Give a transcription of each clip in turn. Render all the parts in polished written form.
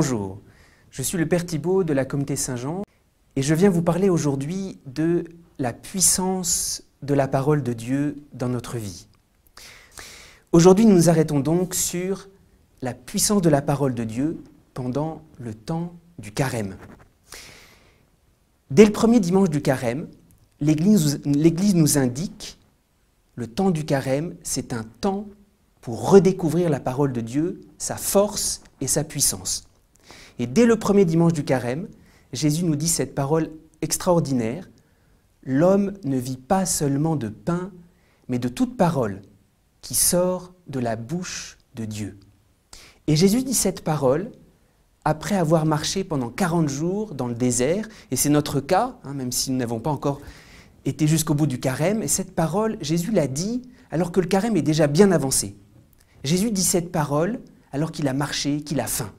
Bonjour, je suis le Père Thibaut de la Communauté Saint-Jean et je viens vous parler aujourd'hui de la puissance de la parole de Dieu dans notre vie. Aujourd'hui, nous nous arrêtons donc sur la puissance de la parole de Dieu pendant le temps du carême. Dès le premier dimanche du carême, l'Église nous indique le temps du carême, c'est un temps pour redécouvrir la parole de Dieu, sa force et sa puissance. Et dès le premier dimanche du carême, Jésus nous dit cette parole extraordinaire: l'homme ne vit pas seulement de pain, mais de toute parole qui sort de la bouche de Dieu. Et Jésus dit cette parole après avoir marché pendant 40 jours dans le désert, et c'est notre cas, même si nous n'avons pas encore été jusqu'au bout du carême, et cette parole, Jésus l'a dit alors que le carême est déjà bien avancé. Jésus dit cette parole alors qu'il a marché, qu'il a faim.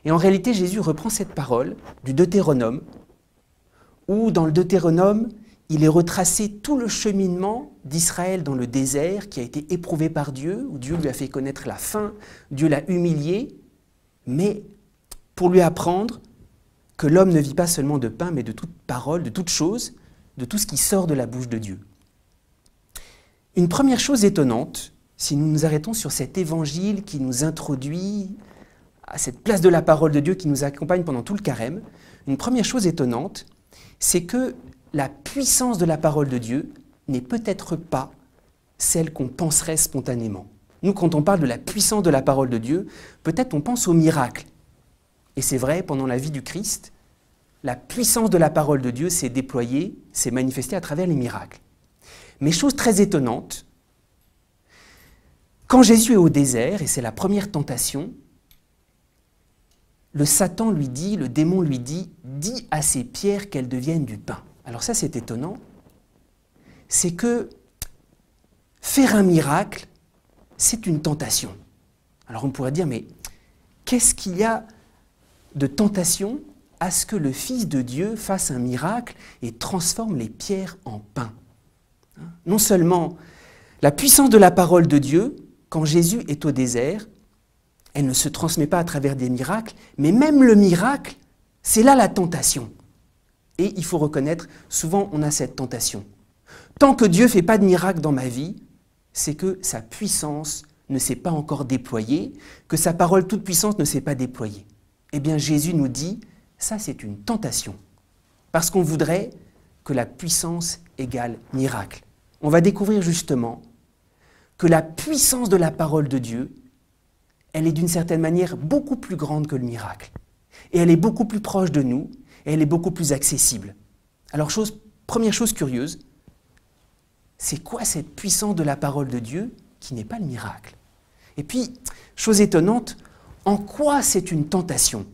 Et en réalité, Jésus reprend cette parole du Deutéronome, où dans le Deutéronome, il est retracé tout le cheminement d'Israël dans le désert qui a été éprouvé par Dieu, où Dieu lui a fait connaître la faim, Dieu l'a humilié, mais pour lui apprendre que l'homme ne vit pas seulement de pain, mais de toute parole, de toute chose, de tout ce qui sort de la bouche de Dieu. Une première chose étonnante, si nous nous arrêtons sur cet évangile qui nous introduit à cette place de la parole de Dieu qui nous accompagne pendant tout le carême, une première chose étonnante, c'est que la puissance de la parole de Dieu n'est peut-être pas celle qu'on penserait spontanément. Nous, quand on parle de la puissance de la parole de Dieu, peut-être on pense au miracle. Et c'est vrai, pendant la vie du Christ, la puissance de la parole de Dieu s'est déployée, s'est manifestée à travers les miracles. Mais chose très étonnante, quand Jésus est au désert, et c'est la première tentation, le Satan lui dit, le démon lui dit, « Dis à ces pierres qu'elles deviennent du pain ». Alors ça, c'est étonnant. C'est que faire un miracle, c'est une tentation. Alors on pourrait dire, mais qu'est-ce qu'il y a de tentation à ce que le Fils de Dieu fasse un miracle et transforme les pierres en pain? Non seulement la puissance de la parole de Dieu, quand Jésus est au désert, elle ne se transmet pas à travers des miracles, mais même le miracle, c'est là la tentation. Et il faut reconnaître, souvent on a cette tentation. Tant que Dieu ne fait pas de miracle dans ma vie, c'est que sa puissance ne s'est pas encore déployée, que sa parole toute puissante ne s'est pas déployée. Eh bien Jésus nous dit, ça c'est une tentation, parce qu'on voudrait que la puissance égale miracle. On va découvrir justement que la puissance de la parole de Dieu, elle est d'une certaine manière beaucoup plus grande que le miracle. Et elle est beaucoup plus proche de nous, et elle est beaucoup plus accessible. Alors, première chose curieuse, c'est quoi cette puissance de la parole de Dieu qui n'est pas le miracle? Et puis, chose étonnante, en quoi c'est une tentation?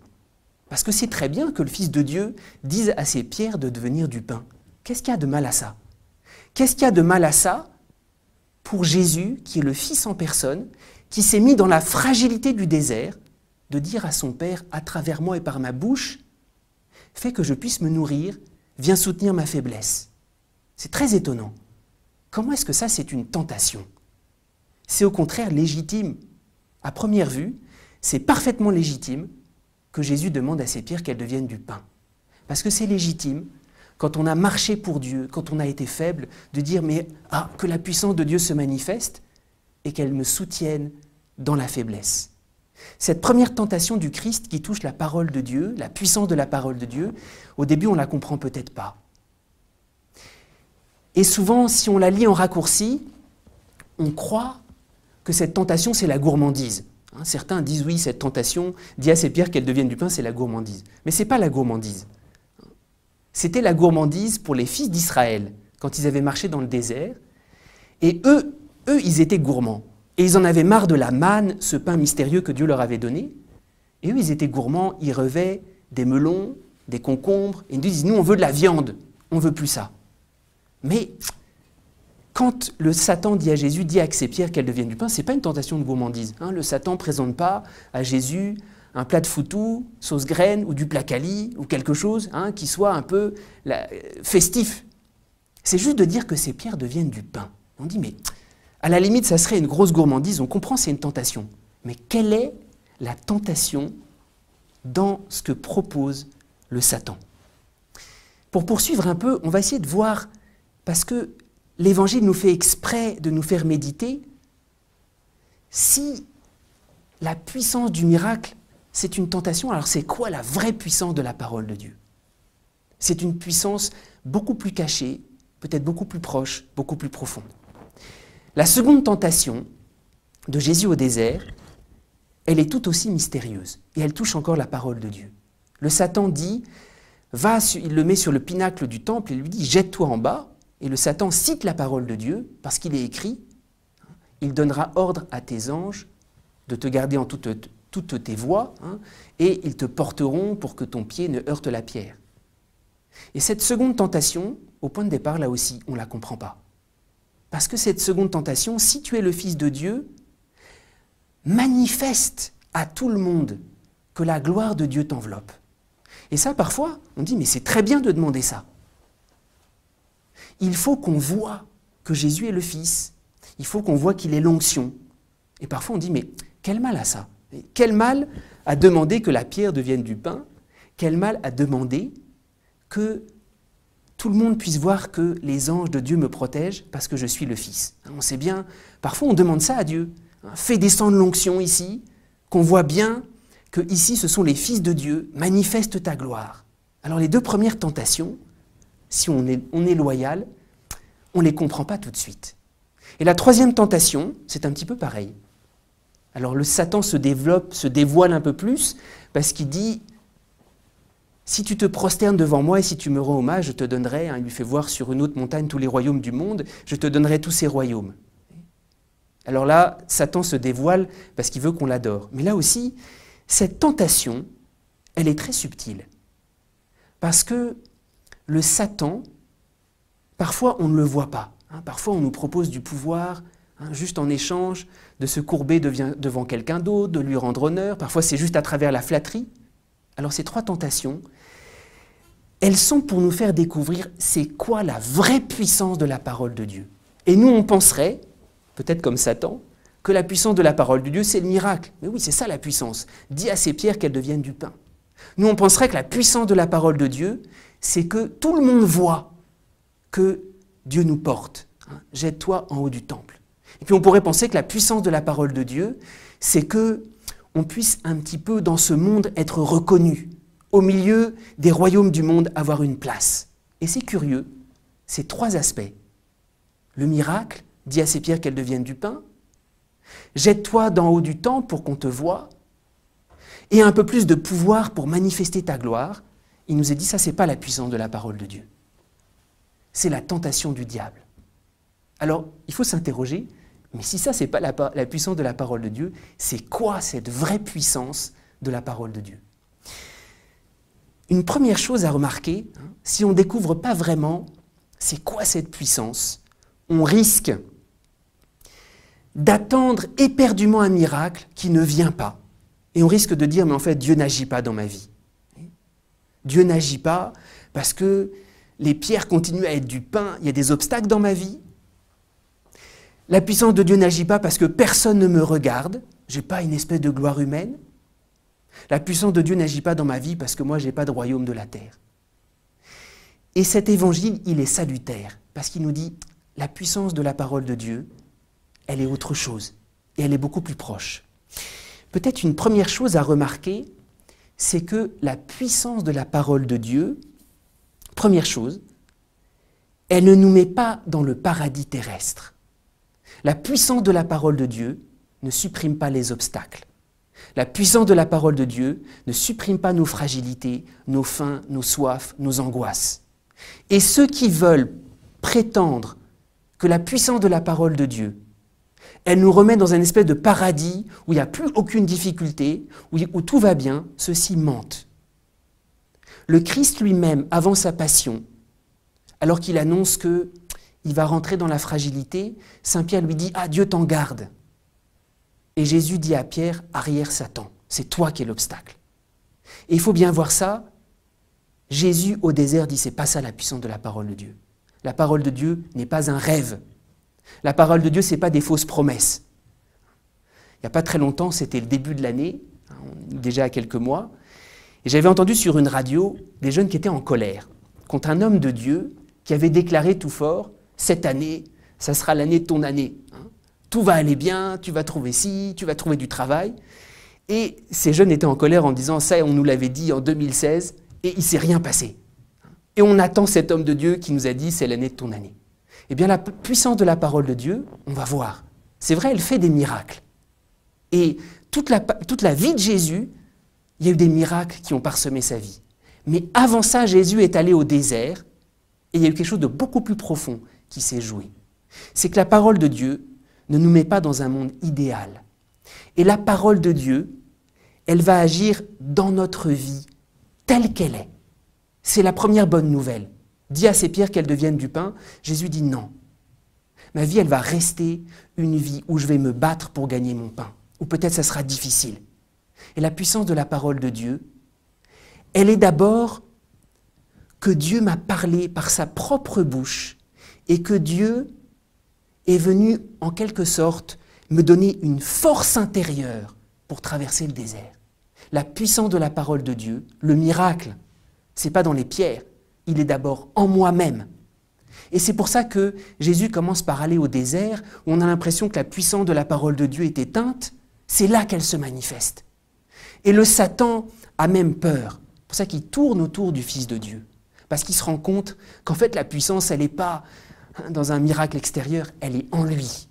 Parce que c'est très bien que le Fils de Dieu dise à ces pierres de devenir du pain. Qu'est-ce qu'il y a de mal à ça? Qu'est-ce qu'il y a de mal à ça pour Jésus, qui est le Fils en personne, qui s'est mis dans la fragilité du désert, de dire à son Père, à travers moi et par ma bouche, fais que je puisse me nourrir, viens soutenir ma faiblesse. C'est très étonnant. Comment est-ce que ça, c'est une tentation? C'est au contraire légitime. À première vue, c'est parfaitement légitime que Jésus demande à ces pierres qu'elles deviennent du pain. Parce que c'est légitime, quand on a marché pour Dieu, quand on a été faible, de dire mais que la puissance de Dieu se manifeste et qu'elle me soutienne dans la faiblesse. Cette première tentation du Christ qui touche la parole de Dieu, la puissance de la parole de Dieu, au début on ne la comprend peut-être pas. Et souvent, si on la lit en raccourci, on croit que cette tentation c'est la gourmandise. Certains disent oui, cette tentation, dit à ces pierres qu'elles deviennent du pain, c'est la gourmandise. Mais ce n'est pas la gourmandise. C'était la gourmandise pour les fils d'Israël, quand ils avaient marché dans le désert. Et eux, ils étaient gourmands. Et ils en avaient marre de la manne, ce pain mystérieux que Dieu leur avait donné. Et eux, ils étaient gourmands, ils rêvaient des melons, des concombres. Et ils disent, nous, on veut de la viande, on ne veut plus ça. Mais quand le Satan dit à Jésus, dis à ces pierres qu'elles deviennent du pain, ce n'est pas une tentation de gourmandise. Le Satan ne présente pas à Jésus un plat de foutou, sauce graine ou du placali ou quelque chose qui soit un peu festif. C'est juste de dire que ces pierres deviennent du pain. On dit, mais à la limite, ça serait une grosse gourmandise, on comprend, c'est une tentation. Mais quelle est la tentation dans ce que propose le Satan. Pour poursuivre un peu, on va essayer de voir, parce que l'Évangile nous fait exprès de nous faire méditer, si la puissance du miracle, c'est une tentation, alors c'est quoi la vraie puissance de la parole de Dieu? C'est une puissance beaucoup plus cachée, peut-être beaucoup plus proche, beaucoup plus profonde. La seconde tentation de Jésus au désert, elle est tout aussi mystérieuse et elle touche encore la parole de Dieu. Le Satan dit, il le met sur le pinacle du temple et lui dit « jette-toi en bas ». Et le Satan cite la parole de Dieu parce qu'il est écrit « il donnera ordre à tes anges de te garder en toutes tes voies et ils te porteront pour que ton pied ne heurte la pierre ». Et cette seconde tentation, au point de départ, là aussi, on ne la comprend pas. Parce que cette seconde tentation, si tu es le Fils de Dieu, manifeste à tout le monde que la gloire de Dieu t'enveloppe. Et ça, parfois, on dit, mais c'est très bien de demander ça. Il faut qu'on voit que Jésus est le Fils. Il faut qu'on voit qu'il est l'onction. Et parfois, on dit, mais quel mal à ça? Quel mal à demander que la pierre devienne du pain? Quel mal à demander que tout le monde puisse voir que les anges de Dieu me protègent parce que je suis le Fils? On sait bien, parfois on demande ça à Dieu. Fais descendre l'onction ici, qu'on voit bien que ici ce sont les fils de Dieu, manifeste ta gloire. Alors les deux premières tentations, si on est loyal, on ne les comprend pas tout de suite. Et la troisième tentation, c'est un petit peu pareil. Alors le Satan se dévoile un peu plus, parce qu'il dit, si tu te prosternes devant moi et si tu me rends hommage, je te donnerai, il lui fait voir sur une autre montagne tous les royaumes du monde, je te donnerai tous ces royaumes. Alors là, Satan se dévoile parce qu'il veut qu'on l'adore. Mais là aussi, cette tentation, elle est très subtile. Parce que le Satan, parfois on ne le voit pas. Parfois on nous propose du pouvoir, juste en échange de se courber devant quelqu'un d'autre, de lui rendre honneur. Parfois c'est juste à travers la flatterie. Alors ces trois tentations, elles sont pour nous faire découvrir c'est quoi la vraie puissance de la parole de Dieu. Et nous on penserait, peut-être comme Satan, que la puissance de la parole de Dieu, c'est le miracle. Mais oui, c'est ça la puissance. Dis à ces pierres qu'elles deviennent du pain. Nous, on penserait que la puissance de la parole de Dieu, c'est que tout le monde voit que Dieu nous porte. Jette-toi en haut du temple. Et puis on pourrait penser que la puissance de la parole de Dieu, c'est que on puisse un petit peu dans ce monde être reconnu, au milieu des royaumes du monde avoir une place. Et c'est curieux, ces trois aspects. Le miracle, dis à ces pierres qu'elles deviennent du pain, jette-toi d'en haut du temple pour qu'on te voie, et un peu plus de pouvoir pour manifester ta gloire. Il nous est dit, ça c'est pas la puissance de la parole de Dieu. C'est la tentation du diable. Alors, il faut s'interroger, mais si ça c'est pas la puissance de la parole de Dieu, c'est quoi cette vraie puissance de la parole de Dieu? Une première chose à remarquer, si on ne découvre pas vraiment c'est quoi cette puissance, on risque d'attendre éperdument un miracle qui ne vient pas. Et on risque de dire, mais en fait, Dieu n'agit pas dans ma vie. Dieu n'agit pas parce que les pierres continuent à être du pain, il y a des obstacles dans ma vie. La puissance de Dieu n'agit pas parce que personne ne me regarde, je n'ai pas une espèce de gloire humaine. La puissance de Dieu n'agit pas dans ma vie parce que moi, je n'ai pas de royaume de la terre. Et cet évangile, il est salutaire parce qu'il nous dit, la puissance de la parole de Dieu, elle est autre chose, et elle est beaucoup plus proche. Peut-être une première chose à remarquer, c'est que la puissance de la parole de Dieu, première chose, elle ne nous met pas dans le paradis terrestre. La puissance de la parole de Dieu ne supprime pas les obstacles. La puissance de la parole de Dieu ne supprime pas nos fragilités, nos faims, nos soifs, nos angoisses. Et ceux qui veulent prétendre que la puissance de la parole de Dieu, elle nous remet dans un espèce de paradis où il n'y a plus aucune difficulté, où tout va bien, ceux-ci mentent. Le Christ lui-même, avant sa passion, alors qu'il annonce qu'il va rentrer dans la fragilité, Saint Pierre lui dit « Ah, Dieu t'en garde !» Et Jésus dit à Pierre « Arrière Satan, c'est toi qui es l'obstacle. » Et il faut bien voir ça, Jésus au désert dit « C'est pas ça la puissance de la parole de Dieu. La parole de Dieu n'est pas un rêve. La parole de Dieu, ce n'est pas des fausses promesses. » Il n'y a pas très longtemps, c'était le début de l'année, déjà à quelques mois, Et j'avais entendu sur une radio des jeunes qui étaient en colère contre un homme de Dieu qui avait déclaré tout fort « Cette année, ça sera l'année de ton année. Tout va aller bien, tu vas trouver ci, tu vas trouver du travail. » Et ces jeunes étaient en colère en disant « Ça, on nous l'avait dit en 2016 et il ne s'est rien passé. » Et on attend cet homme de Dieu qui nous a dit « C'est l'année de ton année. » Eh bien, la puissance de la parole de Dieu, on va voir. C'est vrai, elle fait des miracles. Et toute la vie de Jésus, il y a eu des miracles qui ont parsemé sa vie. Mais avant ça, Jésus est allé au désert et il y a eu quelque chose de beaucoup plus profond qui s'est joué. C'est que la parole de Dieu ne nous met pas dans un monde idéal. Et la parole de Dieu, elle va agir dans notre vie telle qu'elle est. C'est la première bonne nouvelle. Dis à ces pierres qu'elles deviennent du pain. Jésus dit non. Ma vie, elle va rester une vie où je vais me battre pour gagner mon pain. Ou peut-être ça sera difficile. Et la puissance de la parole de Dieu, elle est d'abord que Dieu m'a parlé par sa propre bouche et que Dieu est venu en quelque sorte me donner une force intérieure pour traverser le désert. La puissance de la parole de Dieu, le miracle, ce n'est pas dans les pierres, il est d'abord en moi-même. Et c'est pour ça que Jésus commence par aller au désert, où on a l'impression que la puissance de la parole de Dieu est éteinte, c'est là qu'elle se manifeste. Et le Satan a même peur. C'est pour ça qu'il tourne autour du Fils de Dieu. Parce qu'il se rend compte qu'en fait la puissance, elle n'est pas dans un miracle extérieur, elle est en lui.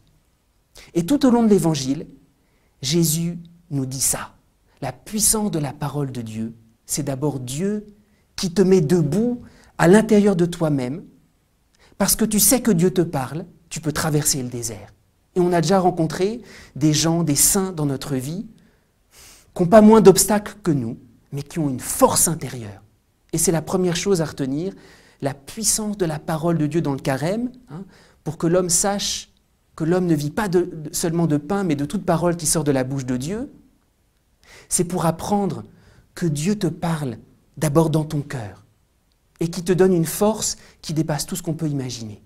Et tout au long de l'Évangile, Jésus nous dit ça. La puissance de la parole de Dieu, c'est d'abord Dieu qui te met debout à l'intérieur de toi-même, parce que tu sais que Dieu te parle, tu peux traverser le désert. Et on a déjà rencontré des gens, des saints dans notre vie, qui n'ont pas moins d'obstacles que nous, mais qui ont une force intérieure. Et c'est la première chose à retenir, la puissance de la parole de Dieu dans le carême, pour que l'homme sache que l'homme ne vit pas seulement de pain, mais de toute parole qui sort de la bouche de Dieu. C'est pour apprendre que Dieu te parle d'abord dans ton cœur et qui te donne une force qui dépasse tout ce qu'on peut imaginer.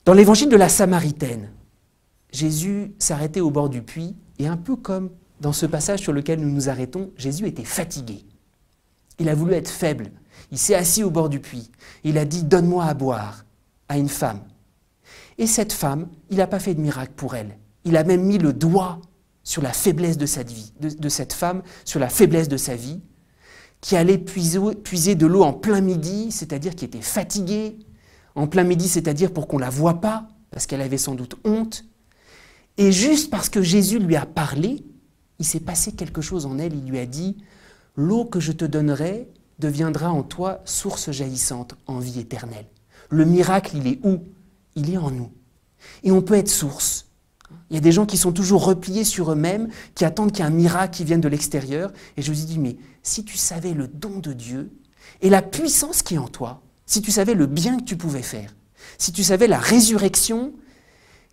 Dans l'évangile de la Samaritaine, Jésus s'arrêtait au bord du puits et un peu comme dans ce passage sur lequel nous nous arrêtons, Jésus était fatigué. Il a voulu être faible. Il s'est assis au bord du puits. Il a dit « Donne-moi à boire » à une femme. Et cette femme, il n'a pas fait de miracle pour elle. Il a même mis le doigt sur la faiblesse de cette vie, de cette femme, sur la faiblesse de sa vie, qui allait puiser de l'eau en plein midi, c'est-à-dire qui était fatiguée, en plein midi, c'est-à-dire pour qu'on ne la voie pas, parce qu'elle avait sans doute honte. Et juste parce que Jésus lui a parlé, il s'est passé quelque chose en elle, il lui a dit « L'eau que je te donnerai deviendra en toi source jaillissante en vie éternelle. » Le miracle, il est où? Il est en nous. Et on peut être source. Il y a des gens qui sont toujours repliés sur eux-mêmes, qui attendent qu'il y ait un miracle qui vienne de l'extérieur. Et je vous dis, mais si tu savais le don de Dieu et la puissance qui est en toi, si tu savais le bien que tu pouvais faire, si tu savais la résurrection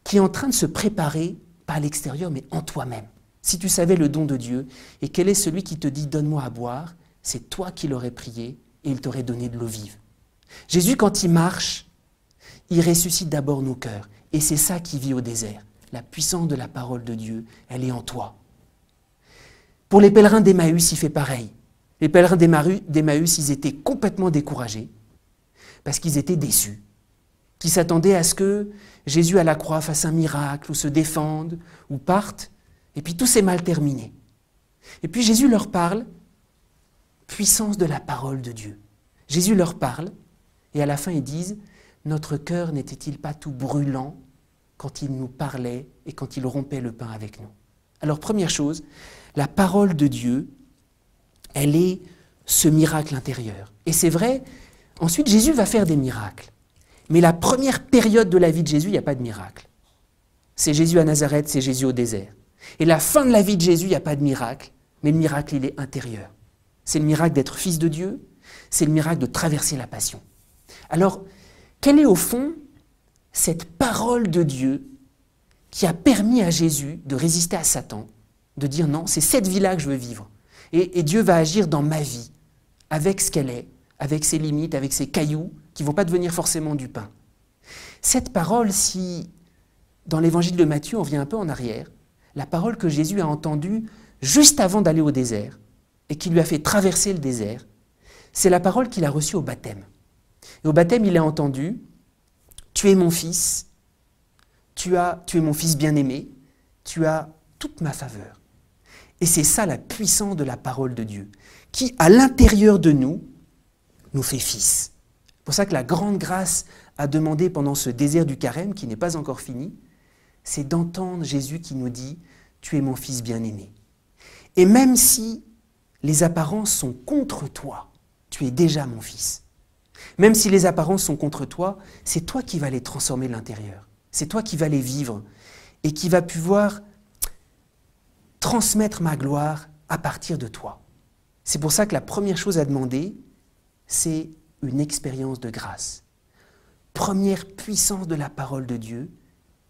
qui est en train de se préparer, pas à l'extérieur, mais en toi-même. Si tu savais le don de Dieu, et quel est celui qui te dit « donne-moi à boire », c'est toi qui l'aurais prié et il t'aurait donné de l'eau vive. Jésus, quand il marche, il ressuscite d'abord nos cœurs. Et c'est ça qui vit au désert. La puissance de la parole de Dieu, elle est en toi. Pour les pèlerins d'Emmaüs, il fait pareil. Les pèlerins d'Emmaüs, ils étaient complètement découragés parce qu'ils étaient déçus. Qu'ils s'attendaient à ce que Jésus à la croix fasse un miracle ou se défende ou parte. Et puis tout s'est mal terminé. Et puis Jésus leur parle, puissance de la parole de Dieu. Jésus leur parle et à la fin ils disent « Notre cœur n'était-il pas tout brûlant quand il nous parlait et quand il rompait le pain avec nous ?» Alors première chose, la parole de Dieu, elle est ce miracle intérieur. Et c'est vrai, ensuite Jésus va faire des miracles. Mais la première période de la vie de Jésus, il n'y a pas de miracle. C'est Jésus à Nazareth, c'est Jésus au désert. Et la fin de la vie de Jésus, il n'y a pas de miracle, mais le miracle, il est intérieur. C'est le miracle d'être fils de Dieu, c'est le miracle de traverser la passion. Alors, quelle est au fond cette parole de Dieu qui a permis à Jésus de résister à Satan, de dire non, c'est cette vie-là que je veux vivre. Et Dieu va agir dans ma vie, avec ce qu'elle est, avec ses limites, avec ses cailloux, qui ne vont pas devenir forcément du pain. Cette parole, si dans l'évangile de Matthieu, on vient un peu en arrière, la parole que Jésus a entendue juste avant d'aller au désert, et qui lui a fait traverser le désert, c'est la parole qu'il a reçue au baptême. Et au baptême, il a entendu « Tu es mon fils, tu es mon fils bien-aimé, tu as toute ma faveur. » Et c'est ça la puissance de la parole de Dieu, qui, à l'intérieur de nous fait fils. C'est pour ça que la grande grâce à demander pendant ce désert du carême, qui n'est pas encore fini, c'est d'entendre Jésus qui nous dit « Tu es mon fils bien-aimé ». Et même si les apparences sont contre toi, tu es déjà mon fils. Même si les apparences sont contre toi, c'est toi qui vas les transformer de l'intérieur. C'est toi qui vas les vivre et qui va pouvoir transmettre ma gloire à partir de toi. C'est pour ça que la première chose à demander, c'est une expérience de grâce. Première puissance de la parole de Dieu,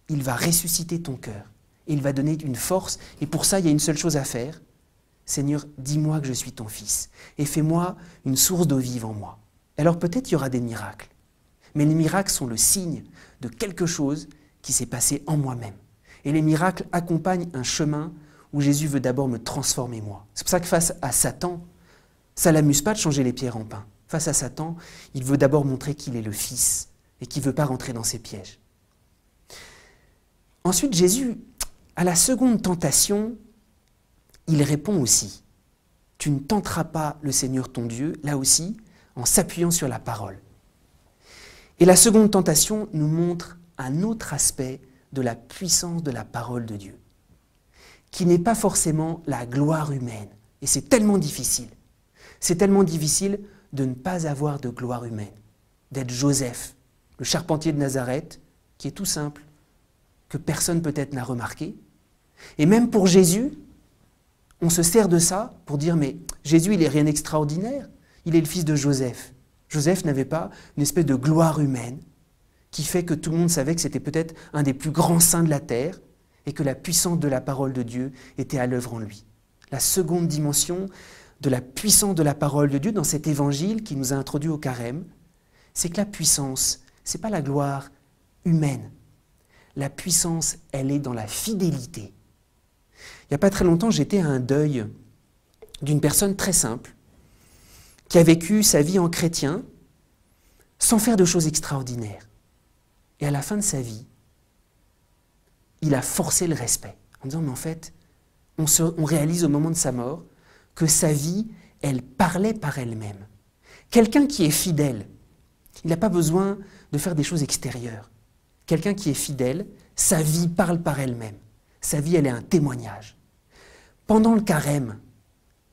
il va ressusciter ton cœur. Et il va donner une force. Et pour ça, il y a une seule chose à faire. Seigneur, dis-moi que je suis ton fils. Et fais-moi une source d'eau vive en moi. Alors peut-être il y aura des miracles. Mais les miracles sont le signe de quelque chose qui s'est passé en moi-même. Et les miracles accompagnent un chemin où Jésus veut d'abord me transformer moi. C'est pour ça que face à Satan, ça ne l'amuse pas de changer les pierres en pain. Face à Satan, il veut d'abord montrer qu'il est le Fils et qu'il ne veut pas rentrer dans ses pièges. Ensuite, Jésus, à la seconde tentation, il répond aussi. Tu ne tenteras pas le Seigneur ton Dieu, là aussi, en s'appuyant sur la parole. Et la seconde tentation nous montre un autre aspect de la puissance de la parole de Dieu, qui n'est pas forcément la gloire humaine. Et c'est tellement difficile. C'est tellement difficile de ne pas avoir de gloire humaine, d'être Joseph, le charpentier de Nazareth, qui est tout simple, que personne peut-être n'a remarqué. Et même pour Jésus, on se sert de ça pour dire, mais Jésus, il n'est rien d'extraordinaire, il est le fils de Joseph. Joseph n'avait pas une espèce de gloire humaine qui fait que tout le monde savait que c'était peut-être un des plus grands saints de la terre et que la puissance de la parole de Dieu était à l'œuvre en lui. La seconde dimension de la puissance de la parole de Dieu dans cet évangile qui nous a introduit au carême, c'est que la puissance, ce n'est pas la gloire humaine. La puissance, elle est dans la fidélité. Il n'y a pas très longtemps, j'étais à un deuil d'une personne très simple qui a vécu sa vie en chrétien sans faire de choses extraordinaires. Et à la fin de sa vie, il a forcé le respect en disant, mais en fait, on réalise au moment de sa mort que sa vie, elle parlait par elle-même. Quelqu'un qui est fidèle, il n'a pas besoin de faire des choses extérieures. Quelqu'un qui est fidèle, sa vie parle par elle-même. Sa vie, elle est un témoignage. Pendant le carême,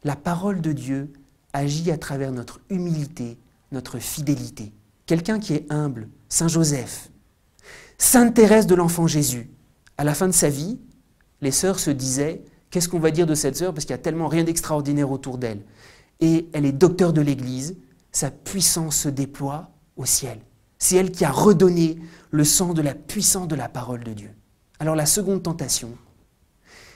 la parole de Dieu agit à travers notre humilité, notre fidélité. Quelqu'un qui est humble, Saint Joseph, Sainte Thérèse de l'Enfant Jésus. À la fin de sa vie, les sœurs se disaient « Qu'est-ce qu'on va dire de cette sœur parce qu'il n'y a tellement rien d'extraordinaire autour d'elle ?» Et elle est docteur de l'Église, sa puissance se déploie au ciel. C'est elle qui a redonné le sens de la puissance de la parole de Dieu. Alors la seconde tentation,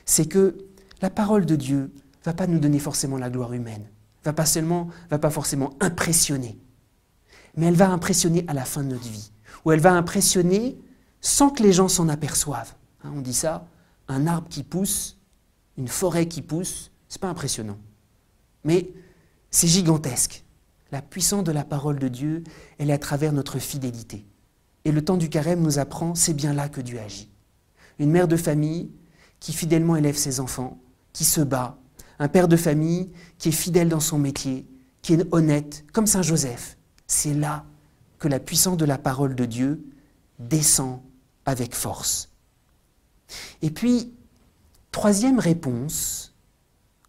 c'est que la parole de Dieu ne va pas nous donner forcément la gloire humaine, va pas forcément impressionner, mais elle va impressionner à la fin de notre vie, ou elle va impressionner sans que les gens s'en aperçoivent. On dit ça, un arbre qui pousse, une forêt qui pousse, c'est pas impressionnant, mais c'est gigantesque. La puissance de la parole de Dieu, elle est à travers notre fidélité. Et le temps du carême nous apprend, c'est bien là que Dieu agit. Une mère de famille qui fidèlement élève ses enfants, qui se bat. Un père de famille qui est fidèle dans son métier, qui est honnête, comme Saint Joseph. C'est là que la puissance de la parole de Dieu descend avec force. Et puis, troisième réponse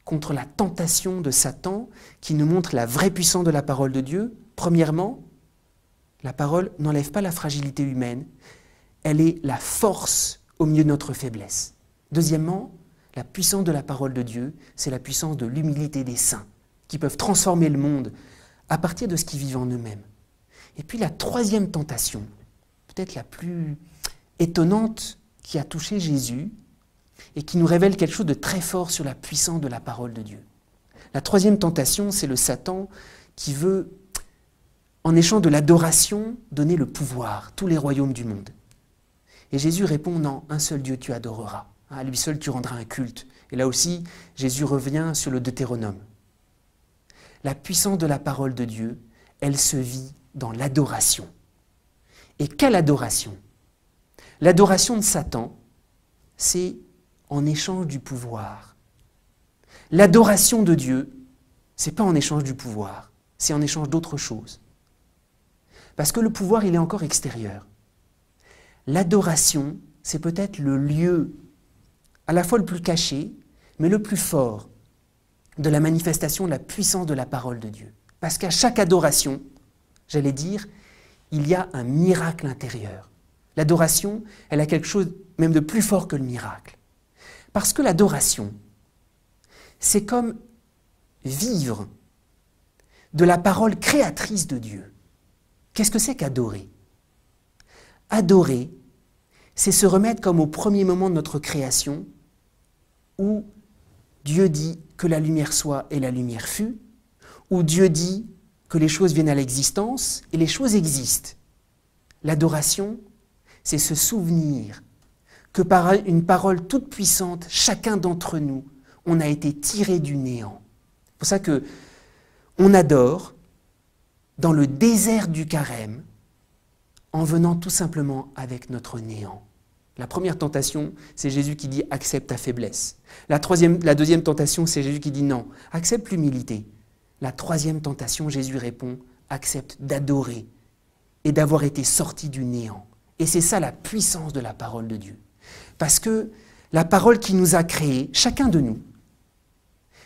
contre la tentation de Satan qui nous montre la vraie puissance de la parole de Dieu. Premièrement, la parole n'enlève pas la fragilité humaine, elle est la force au milieu de notre faiblesse. Deuxièmement, la puissance de la parole de Dieu, c'est la puissance de l'humilité des saints, qui peuvent transformer le monde à partir de ce qu'ils vivent en eux-mêmes. Et puis la troisième tentation, peut-être la plus étonnante qui a touché Jésus, et qui nous révèle quelque chose de très fort sur la puissance de la parole de Dieu. La troisième tentation, c'est le Satan qui veut, en échange de l'adoration, donner le pouvoir, tous les royaumes du monde. Et Jésus répond, non, un seul Dieu tu adoreras, à lui seul tu rendras un culte. Et là aussi, Jésus revient sur le Deutéronome. La puissance de la parole de Dieu, elle se vit dans l'adoration. Et quelle adoration? L'adoration de Satan, c'est en échange du pouvoir. L'adoration de Dieu, ce n'est pas en échange du pouvoir, c'est en échange d'autre chose. Parce que le pouvoir, il est encore extérieur. L'adoration, c'est peut-être le lieu à la fois le plus caché, mais le plus fort de la manifestation de la puissance de la parole de Dieu. Parce qu'à chaque adoration, j'allais dire, il y a un miracle intérieur. L'adoration, elle a quelque chose même de plus fort que le miracle. Parce que l'adoration, c'est comme vivre de la parole créatrice de Dieu. Qu'est-ce que c'est qu'adorer? Adorer, c'est se remettre comme au premier moment de notre création, où Dieu dit que la lumière soit et la lumière fut, où Dieu dit que les choses viennent à l'existence et les choses existent. L'adoration, c'est se souvenir que par une parole toute puissante, chacun d'entre nous, on a été tiré du néant. C'est pour ça que on adore dans le désert du carême en venant tout simplement avec notre néant. La première tentation, c'est Jésus qui dit « accepte ta faiblesse ». La deuxième tentation, c'est Jésus qui dit « non, accepte l'humilité ». La troisième tentation, Jésus répond « accepte d'adorer et d'avoir été sorti du néant ». Et c'est ça la puissance de la parole de Dieu. Parce que la parole qui nous a créés, chacun de nous,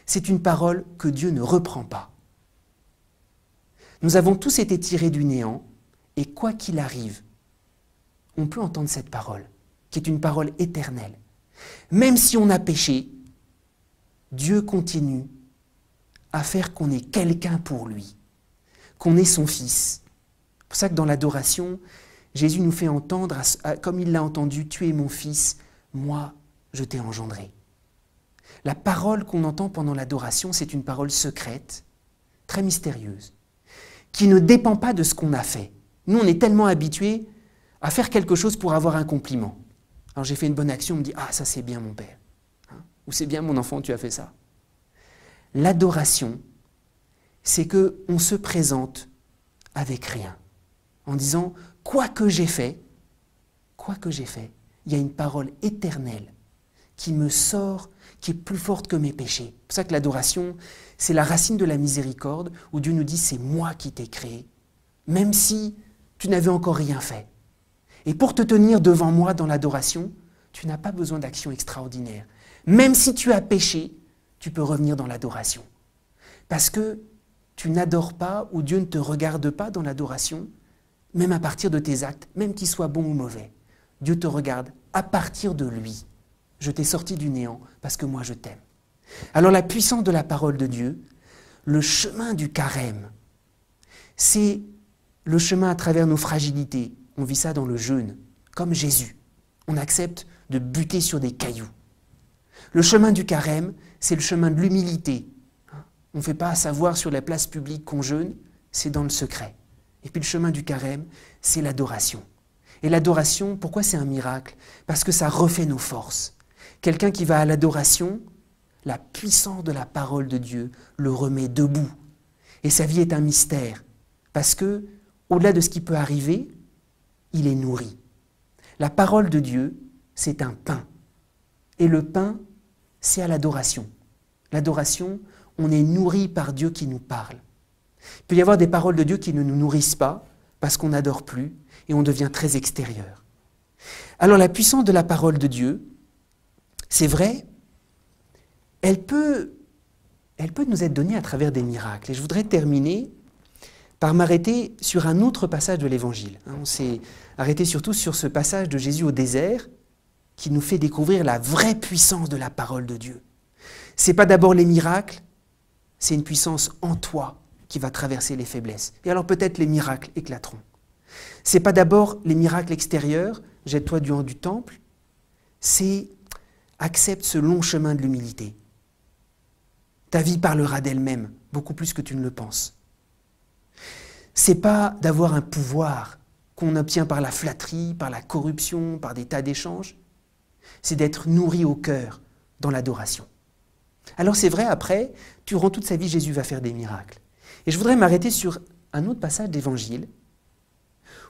c'est une parole que Dieu ne reprend pas. Nous avons tous été tirés du néant, et quoi qu'il arrive, on peut entendre cette parole, qui est une parole éternelle. Même si on a péché, Dieu continue à faire qu'on est quelqu'un pour lui, qu'on est son fils. C'est pour ça que dans l'adoration, Jésus nous fait entendre, comme il l'a entendu, « Tu es mon fils, moi je t'ai engendré ». La parole qu'on entend pendant l'adoration, c'est une parole secrète, très mystérieuse, qui ne dépend pas de ce qu'on a fait. Nous, on est tellement habitués à faire quelque chose pour avoir un compliment. Alors j'ai fait une bonne action, on me dit « Ah, ça c'est bien mon père hein » ou « C'est bien mon enfant, tu as fait ça ». L'adoration, c'est qu'on se présente avec rien, en disant « Quoi que j'ai fait, il y a une parole éternelle qui me sort, qui est plus forte que mes péchés. » C'est pour ça que l'adoration, c'est la racine de la miséricorde, où Dieu nous dit « C'est moi qui t'ai créé, même si tu n'avais encore rien fait. » Et pour te tenir devant moi dans l'adoration, tu n'as pas besoin d'action extraordinaire. Même si tu as péché, tu peux revenir dans l'adoration. Parce que tu n'adores pas ou Dieu ne te regarde pas dans l'adoration, même à partir de tes actes, même qu'ils soient bons ou mauvais. Dieu te regarde à partir de lui. Je t'ai sorti du néant parce que moi je t'aime. Alors la puissance de la parole de Dieu, le chemin du carême, c'est le chemin à travers nos fragilités. On vit ça dans le jeûne, comme Jésus. On accepte de buter sur des cailloux. Le chemin du carême, c'est le chemin de l'humilité. On ne fait pas savoir sur la place publique qu'on jeûne, c'est dans le secret. Et puis le chemin du carême, c'est l'adoration. Et l'adoration, pourquoi c'est un miracle? Parce que ça refait nos forces. Quelqu'un qui va à l'adoration, la puissance de la parole de Dieu le remet debout. Et sa vie est un mystère. Parce que, au-delà de ce qui peut arriver, il est nourri. La parole de Dieu, c'est un pain. Et le pain, c'est à l'adoration. L'adoration, on est nourri par Dieu qui nous parle. Il peut y avoir des paroles de Dieu qui ne nous nourrissent pas parce qu'on n'adore plus et on devient très extérieur. Alors la puissance de la parole de Dieu, c'est vrai, elle peut nous être donnée à travers des miracles. Et je voudrais terminer par m'arrêter sur un autre passage de l'Évangile. On s'est arrêté surtout sur ce passage de Jésus au désert qui nous fait découvrir la vraie puissance de la parole de Dieu. Ce n'est pas d'abord les miracles, c'est une puissance en toi qui va traverser les faiblesses. Et alors peut-être les miracles éclateront. Ce n'est pas d'abord les miracles extérieurs, jette-toi du haut du temple, c'est accepte ce long chemin de l'humilité. Ta vie parlera d'elle-même, beaucoup plus que tu ne le penses. C'est pas d'avoir un pouvoir qu'on obtient par la flatterie, par la corruption, par des tas d'échanges. C'est d'être nourri au cœur dans l'adoration. Alors c'est vrai, après, durant toute sa vie, Jésus va faire des miracles. Et je voudrais m'arrêter sur un autre passage d'Évangile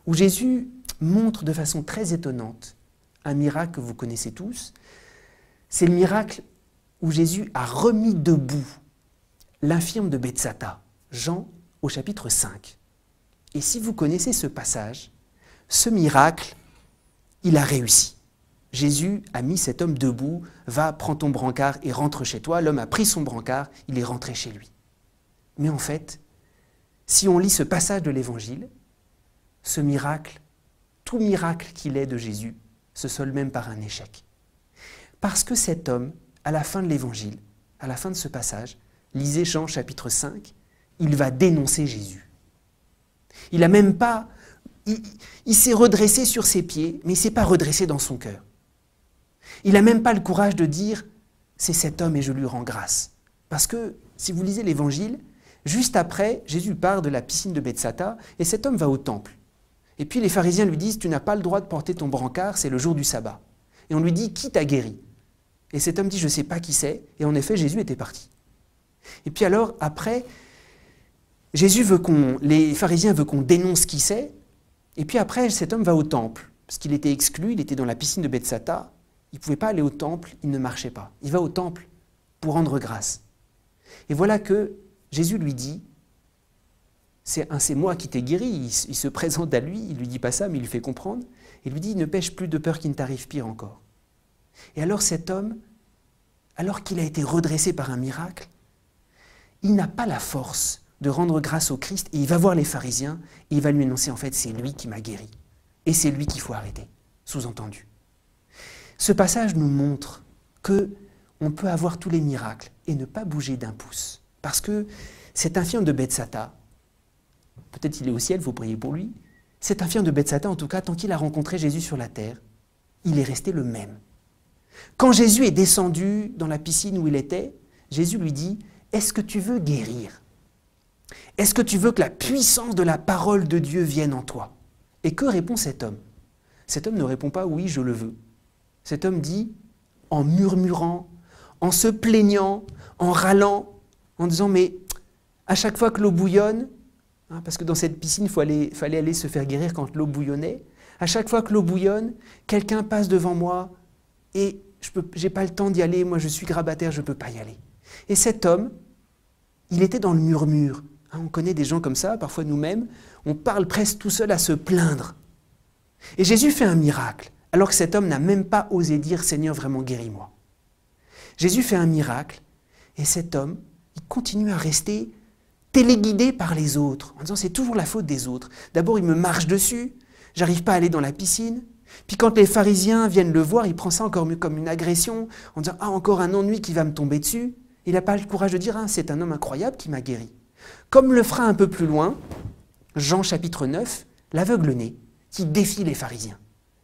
où Jésus montre de façon très étonnante un miracle que vous connaissez tous. C'est le miracle où Jésus a remis debout l'infirme de Bethsata, Jean au chapitre 5. Et si vous connaissez ce passage, ce miracle, il a réussi. Jésus a mis cet homme debout, va, prends ton brancard et rentre chez toi. L'homme a pris son brancard, il est rentré chez lui. Mais en fait, si on lit ce passage de l'Évangile, ce miracle, tout miracle qu'il est de Jésus, se solde même par un échec. Parce que cet homme, à la fin de l'Évangile, à la fin de ce passage, lisez Jean chapitre 5, il va dénoncer Jésus. Il n'a même pas... Il s'est redressé sur ses pieds, mais il ne s'est pas redressé dans son cœur. Il n'a même pas le courage de dire « c'est cet homme et je lui rends grâce ». Parce que, si vous lisez l'Évangile, juste après, Jésus part de la piscine de Bethsata et cet homme va au temple. Et puis les pharisiens lui disent « tu n'as pas le droit de porter ton brancard, c'est le jour du sabbat ». Et on lui dit « qui t'a guéri ?» Et cet homme dit « je ne sais pas qui c'est ». Et en effet, Jésus était parti. Et puis alors, après, les pharisiens veulent qu'on dénonce qui c'est. Et puis après, cet homme va au temple, parce qu'il était exclu, il était dans la piscine de Bethsata. Il ne pouvait pas aller au temple, il ne marchait pas. Il va au temple pour rendre grâce. Et voilà que Jésus lui dit, c'est moi qui t'ai guéri. Il se présente à lui, il ne lui dit pas ça, mais il lui fait comprendre. Il lui dit, ne pêche plus de peur qu'il ne t'arrive pire encore. Et alors cet homme, alors qu'il a été redressé par un miracle, il n'a pas la force de rendre grâce au Christ et il va voir les pharisiens et il va lui annoncer en fait c'est lui qui m'a guéri. Et c'est lui qu'il faut arrêter, sous-entendu. Ce passage nous montre qu'on peut avoir tous les miracles et ne pas bouger d'un pouce. Parce que cet infirme de Bethsata, peut-être il est au ciel, il faut prier pour lui, cet infirme de Bethsata, en tout cas, tant qu'il a rencontré Jésus sur la terre, il est resté le même. Quand Jésus est descendu dans la piscine où il était, Jésus lui dit « Est-ce que tu veux guérir ? Est-ce que tu veux que la puissance de la parole de Dieu vienne en toi ?» Et que répond cet homme? Cet homme ne répond pas « Oui, je le veux ». Cet homme dit, en murmurant, en se plaignant, en râlant, en disant « Mais à chaque fois que l'eau bouillonne, parce que dans cette piscine, il fallait aller se faire guérir quand l'eau bouillonnait, à chaque fois que l'eau bouillonne, quelqu'un passe devant moi et je n'ai pas le temps d'y aller, moi je suis grabataire, je ne peux pas y aller. » Et cet homme, il était dans le murmure. On connaît des gens comme ça, parfois nous-mêmes, on parle presque tout seul à se plaindre. Et Jésus fait un miracle, alors que cet homme n'a même pas osé dire « Seigneur, vraiment guéris-moi ». Jésus fait un miracle, et cet homme, il continue à rester téléguidé par les autres, en disant « c'est toujours la faute des autres ». D'abord, il me marche dessus, j'arrive pas à aller dans la piscine. Puis quand les pharisiens viennent le voir, il prend ça encore mieux comme une agression, en disant « Ah, encore un ennui qui va me tomber dessus ». Il n'a pas le courage de dire « Ah, c'est un homme incroyable qui m'a guéri ». Comme le fera un peu plus loin, Jean chapitre 9, l'aveugle-né, qui défie les pharisiens.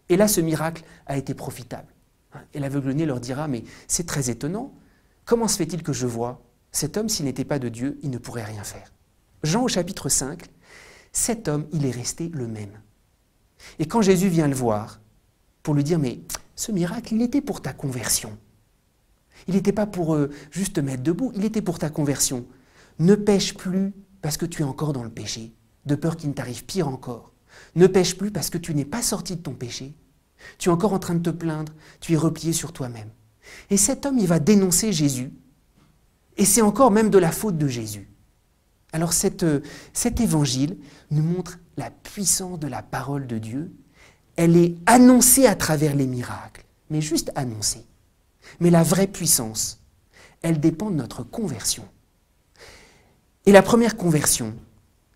Et là, ce miracle a été profitable. Et l'aveugle-né leur dira, mais c'est très étonnant, comment se fait-il que je vois? Cet homme, s'il n'était pas de Dieu, il ne pourrait rien faire. Jean au chapitre 5, cet homme, il est resté le même. Et quand Jésus vient le voir, pour lui dire, mais ce miracle, il était pour ta conversion. Il n'était pas pour juste te mettre debout, il était pour ta conversion. Ne pêche plus parce que tu es encore dans le péché, de peur qu'il ne t'arrive pire encore. Ne pêche plus parce que tu n'es pas sorti de ton péché. Tu es encore en train de te plaindre, tu es replié sur toi-même. Et cet homme, il va dénoncer Jésus, et c'est encore même de la faute de Jésus. Alors cet évangile nous montre la puissance de la parole de Dieu. Elle est annoncée à travers les miracles, mais juste annoncée. Mais la vraie puissance, elle dépend de notre conversion. Et la première conversion,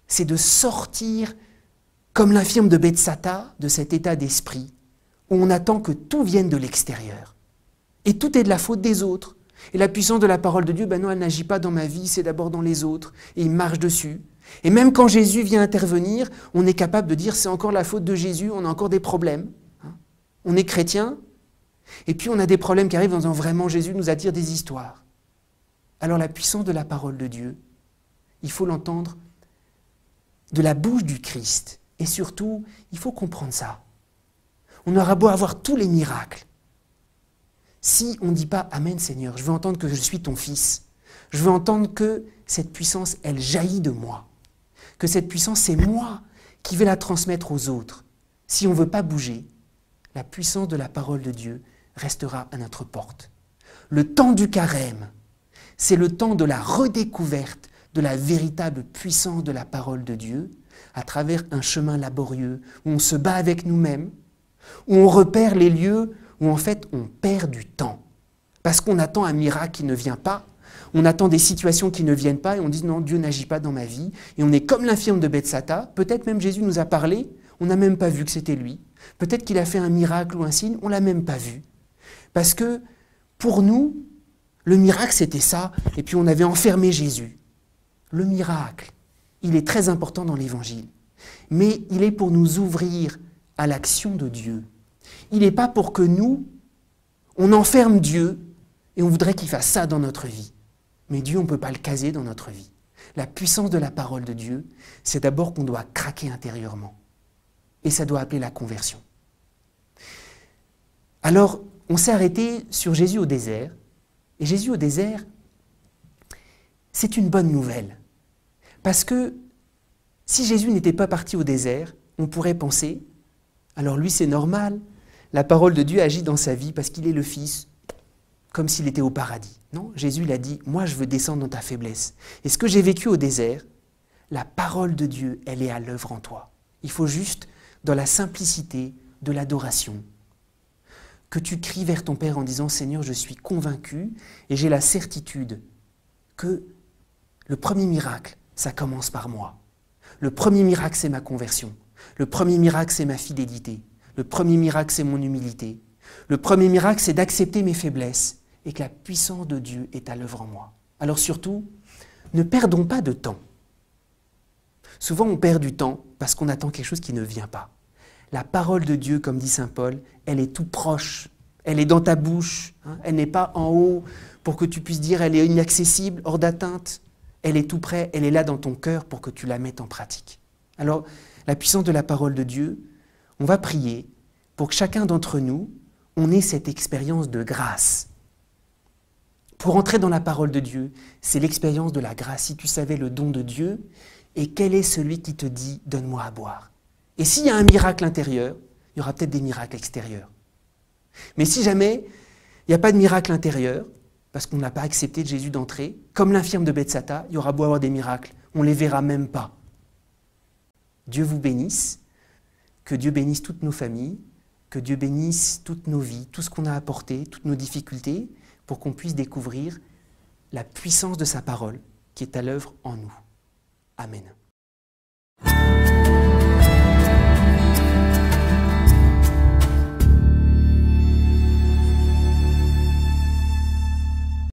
c'est de sortir, comme l'infirme de Bethsata, de cet état d'esprit où on attend que tout vienne de l'extérieur. Et tout est de la faute des autres. Et la puissance de la parole de Dieu, ben non, elle n'agit pas dans ma vie, c'est d'abord dans les autres. Et il marche dessus. Et même quand Jésus vient intervenir, on est capable de dire c'est encore la faute de Jésus, on a encore des problèmes. On est chrétien, et puis on a des problèmes qui arrivent en disant vraiment Jésus nous attire des histoires. Alors la puissance de la parole de Dieu, il faut l'entendre de la bouche du Christ. Et surtout, il faut comprendre ça. On aura beau avoir tous les miracles. Si on ne dit pas « Amen Seigneur », je veux entendre que je suis ton fils. Je veux entendre que cette puissance, elle jaillit de moi. Que cette puissance, c'est moi qui vais la transmettre aux autres. Si on ne veut pas bouger, la puissance de la parole de Dieu restera à notre porte. Le temps du carême, c'est le temps de la redécouverte de la véritable puissance de la parole de Dieu à travers un chemin laborieux où on se bat avec nous-mêmes, où on repère les lieux où en fait on perd du temps. Parce qu'on attend un miracle qui ne vient pas, on attend des situations qui ne viennent pas et on dit non, Dieu n'agit pas dans ma vie. Et on est comme l'infirme de Bethsata, peut-être même Jésus nous a parlé, on n'a même pas vu que c'était lui. Peut-être qu'il a fait un miracle ou un signe, on ne l'a même pas vu. Parce que pour nous, le miracle c'était ça, et puis on avait enfermé Jésus. Le miracle, il est très important dans l'Évangile, mais il est pour nous ouvrir à l'action de Dieu. Il n'est pas pour que nous, on enferme Dieu et on voudrait qu'il fasse ça dans notre vie. Mais Dieu, on ne peut pas le caser dans notre vie. La puissance de la parole de Dieu, c'est d'abord qu'on doit craquer intérieurement. Et ça doit appeler la conversion. Alors, on s'est arrêté sur Jésus au désert. Et Jésus au désert, c'est une bonne nouvelle. Parce que si Jésus n'était pas parti au désert, on pourrait penser, alors lui c'est normal, la parole de Dieu agit dans sa vie parce qu'il est le Fils, comme s'il était au paradis. Non, Jésus l'a dit, moi je veux descendre dans ta faiblesse. Et ce que j'ai vécu au désert, la parole de Dieu, elle est à l'œuvre en toi. Il faut juste, dans la simplicité de l'adoration, que tu cries vers ton Père en disant « Seigneur, je suis convaincu et j'ai la certitude que le premier miracle, ça commence par moi. Le premier miracle, c'est ma conversion. Le premier miracle, c'est ma fidélité. Le premier miracle, c'est mon humilité. Le premier miracle, c'est d'accepter mes faiblesses et que la puissance de Dieu est à l'œuvre en moi. » Alors surtout, ne perdons pas de temps. Souvent, on perd du temps parce qu'on attend quelque chose qui ne vient pas. La parole de Dieu, comme dit saint Paul, elle est tout proche. Elle est dans ta bouche. Elle n'est pas en haut pour que tu puisses dire elle est inaccessible, hors d'atteinte. Elle est tout près, elle est là dans ton cœur pour que tu la mettes en pratique. Alors, la puissance de la parole de Dieu, on va prier pour que chacun d'entre nous, on ait cette expérience de grâce. Pour entrer dans la parole de Dieu, c'est l'expérience de la grâce. Si tu savais le don de Dieu, et quel est celui qui te dit « donne-moi à boire ». Et s'il y a un miracle intérieur, il y aura peut-être des miracles extérieurs. Mais si jamais il n'y a pas de miracle intérieur, parce qu'on n'a pas accepté de Jésus d'entrer, comme l'infirme de Bethsata, il y aura beau avoir des miracles, on ne les verra même pas. Dieu vous bénisse, que Dieu bénisse toutes nos familles, que Dieu bénisse toutes nos vies, tout ce qu'on a apporté, toutes nos difficultés, pour qu'on puisse découvrir la puissance de sa parole qui est à l'œuvre en nous. Amen.